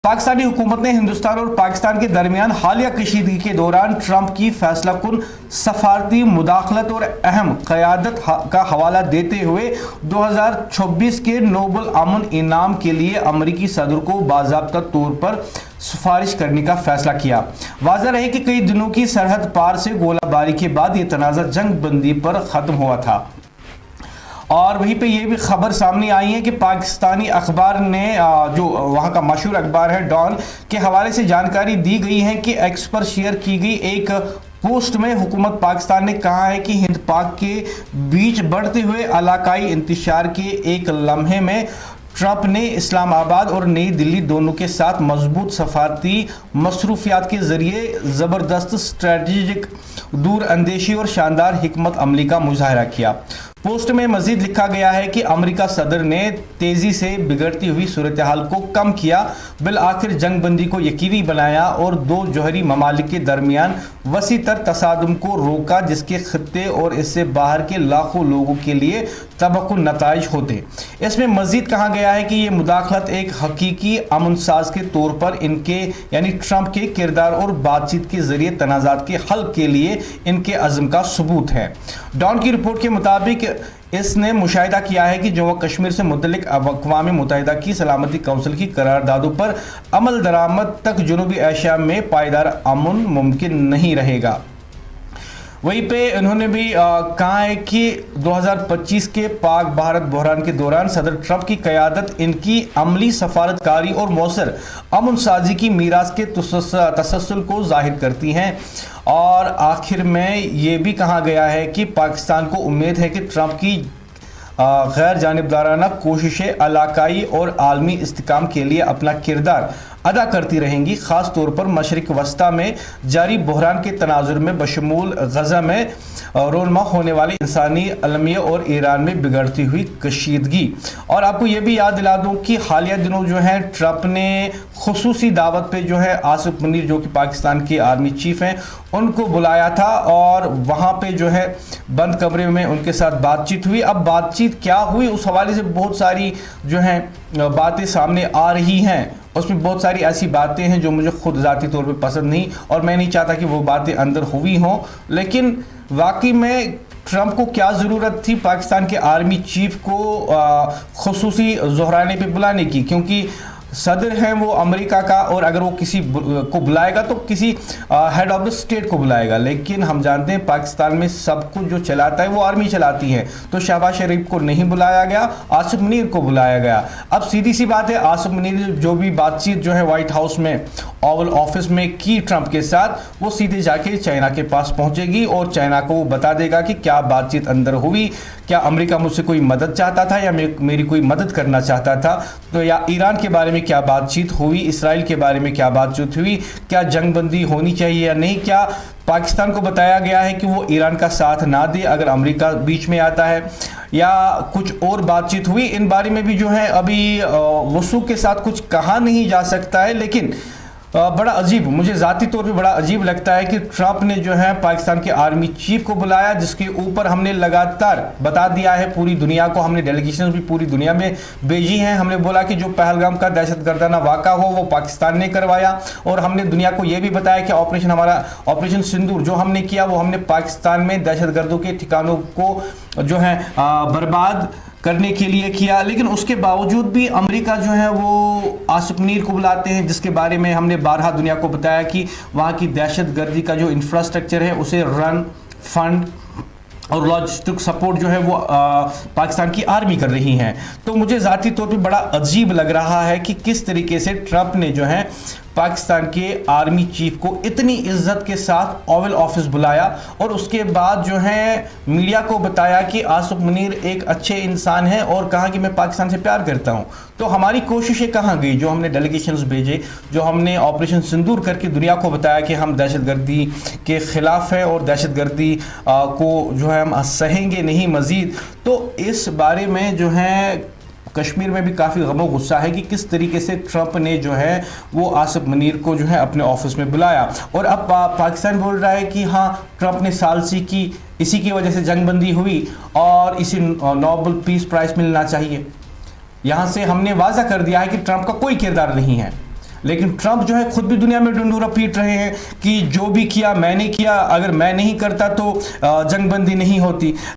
पाकिस्तानी हुकूमत ने हिंदुस्तान और पाकिस्तान के दरमियान हालिया कशीदगी के दौरान ट्रंप की फैसला कुन सफारती मुदाखलत और अहम क़यादत का हवाला देते हुए 2026 के नोबल अमन इनाम के लिए अमरीकी सदर को बाज़ाब्ता तौर पर सिफारिश करने का फैसला किया। वाज़ह रहे कि कई दिनों की सरहद पार से गोलाबारी के बाद ये तनाज़ा जंग बंदी पर ख़त्म हुआ था। और वहीं पे ये भी खबर सामने आई है कि पाकिस्तानी अखबार ने जो वहाँ का मशहूर अखबार है डॉन के हवाले से जानकारी दी गई है कि एक्स पर शेयर की गई एक पोस्ट में हुकूमत पाकिस्तान ने कहा है कि हिंद पाक के बीच बढ़ते हुए इलाकाई इंतशार के एक लम्हे में ट्रंप ने इस्लामाबाद और नई दिल्ली दोनों के साथ मजबूत सफारती मसरूफियात के जरिए ज़बरदस्त स्ट्रेटजिक दूर अंदेशी और शानदार हिकमत अमली का मुजाहरा किया। पोस्ट में मजीद लिखा गया है कि अमेरिका सदर ने तेजी से बिगड़ती हुई सूरत हाल को कम किया, बिल आखिर जंग बंदी को यकीनी बनाया और दो जौहरी ममालिक के दरमियान वसी तर तसादुम को रोका जिसके खत्ते और इससे बाहर के लाखों लोगों के लिए तबक्कुन नताइज होते। इसमें मजीद कहा गया है कि ये मुदाखलत एक हकीकी अमन साज के तौर पर इनके यानी ट्रंप के किरदार और बातचीत के जरिए तनाज़ात के हल के लिए इनके अज़्म का सबूत है। डॉन की रिपोर्ट के मुताबिक इसने मुशाहिदा किया है कि जम्मू कश्मीर से मुतल्लिक अक़वाम मुत्तहिदा की सलामती कौंसिल की करारदादों पर अमल दरामद तक जनूबी एशिया में पायदार अमन मुमकिन नहीं रहेगा। वहीं पे उन्होंने भी कहा है कि 2025 के पाक भारत बहरान के दौरान सदर ट्रंप की क़यादत इनकी अमली सफारतकारी और मौसर अमन साजी की मीरास के तसलसल को जाहिर करती हैं। और आखिर में ये भी कहा गया है कि पाकिस्तान को उम्मीद है कि ट्रंप की गैर जानिबदाराना कोशिशें इलाकाई और आलमी इस्तिकाम के लिए अपना किरदार अदा करती रहेंगी, ख़ास तौर पर मशरिक वस्ता में जारी बहरान के तनाजुर में बशमूल गज़ा में रोनमा होने वाले इंसानी अलमिया और ईरान में बिगड़ती हुई कशीदगी। और आपको ये भी याद दिला दूँ कि हालिया दिनों जो है ट्रंप ने खुसूसी दावत पे जो है आसिफ मुनीर जो कि पाकिस्तान के आर्मी चीफ हैं उनको बुलाया था और वहाँ पे जो है बंद कमरे में उनके साथ बातचीत हुई। अब बातचीत क्या हुई उस हवाले से बहुत सारी जो हैं बातें सामने आ रही हैं। उसमें बहुत सारी ऐसी बातें हैं जो मुझे खुद ज़ाती तौर पे पसंद नहीं और मैं नहीं चाहता कि वो बातें अंदर हुई हों, लेकिन वाकई में ट्रंप को क्या ज़रूरत थी पाकिस्तान के आर्मी चीफ को खुसूसी ज़ोहराने पे बुलाने की, क्योंकि सदर हैं वो अमेरिका का और अगर वो किसी को बुलाएगा तो किसी हेड ऑफ द स्टेट को बुलाएगा। लेकिन हम जानते हैं पाकिस्तान में सब कुछ जो चलाता है वो आर्मी चलाती है। तो शहबाज शरीफ को नहीं बुलाया गया, आसिफ मुनीर को बुलाया गया। अब सीधी सी बात है, आसिफ मुनीर जो भी बातचीत जो है व्हाइट हाउस में ओवल ऑफिस में की ट्रंप के साथ वो सीधे जाके चाइना के पास पहुंचेगी और चाइना को वो बता देगा कि क्या बातचीत अंदर हुई, क्या अमेरिका मुझसे कोई मदद चाहता था या मेरी कोई मदद करना चाहता था, तो या ईरान के बारे में क्या बातचीत हुई, इसराइल के बारे में क्या बातचीत हुई, क्या जंग बंदी होनी चाहिए या नहीं, क्या पाकिस्तान को बताया गया है कि वो ईरान का साथ ना दे अगर अमेरिका बीच में आता है, या कुछ और बातचीत हुई। इन बारे में भी जो है अभी वसूख के साथ कुछ कहा नहीं जा सकता है। लेकिन बड़ा अजीब, मुझे ज़ाती तौर पे बड़ा अजीब लगता है कि ट्रंप ने जो है पाकिस्तान के आर्मी चीफ को बुलाया, जिसके ऊपर हमने लगातार बता दिया है पूरी दुनिया को, हमने डेलीगेशन भी पूरी दुनिया में भेजी हैं। हमने बोला कि जो पहलगाम का दहशतगर्दाना वाक़ा हो वो पाकिस्तान ने करवाया और हमने दुनिया को ये भी बताया कि ऑपरेशन सिंदूर जो हमने किया वो हमने पाकिस्तान में दहशतगर्दों के ठिकानों को जो है बर्बाद करने के लिए किया। लेकिन उसके बावजूद भी अमेरिका जो है वो आसिफ मुनीर को बुलाते हैं, जिसके बारे में हमने बारहा दुनिया को बताया कि वहाँ की दहशतगर्दी का जो इंफ्रास्ट्रक्चर है उसे रन फंड और लॉजिस्टिक सपोर्ट जो है वो पाकिस्तान की आर्मी कर रही हैं। तो मुझे ज़ाती तौर पे बड़ा अजीब लग रहा है कि किस तरीके से ट्रंप ने जो है पाकिस्तान के आर्मी चीफ को इतनी इज्जत के साथ ओवल ऑफिस बुलाया और उसके बाद जो है मीडिया को बताया कि आसिफ मुनीर एक अच्छे इंसान हैं और कहा कि मैं पाकिस्तान से प्यार करता हूं। तो हमारी कोशिशें कहाँ गई, जो हमने डेलीगेशंस भेजे, जो हमने ऑपरेशन सिंदूर करके दुनिया को बताया कि हम दहशतगर्दी के ख़िलाफ़ हैं और दहशतगर्दी को जो है हम सहेंगे नहीं मज़ीद। तो इस बारे में जो है कश्मीर में भी काफ़ी गमो गुस्सा है कि किस तरीके से ट्रंप ने जो है वो आसिफ मुनीर को जो है अपने ऑफिस में बुलाया। और अब पाकिस्तान बोल रहा है कि हाँ ट्रंप ने सालसी की, इसी की वजह से जंग बंदी हुई और इसी नोबेल पीस प्राइज़ मिलना चाहिए। यहाँ से हमने वाज़ा कर दिया है कि ट्रंप का कोई किरदार नहीं है। لیکن ٹرمپ جو ہے خود بھی دنیا میں ڈنڈورا پیٹ رہے ہیں کہ جو بھی کیا میں نے کیا، اگر میں نہیں کرتا تو جنگ بندی نہیں ہوتی.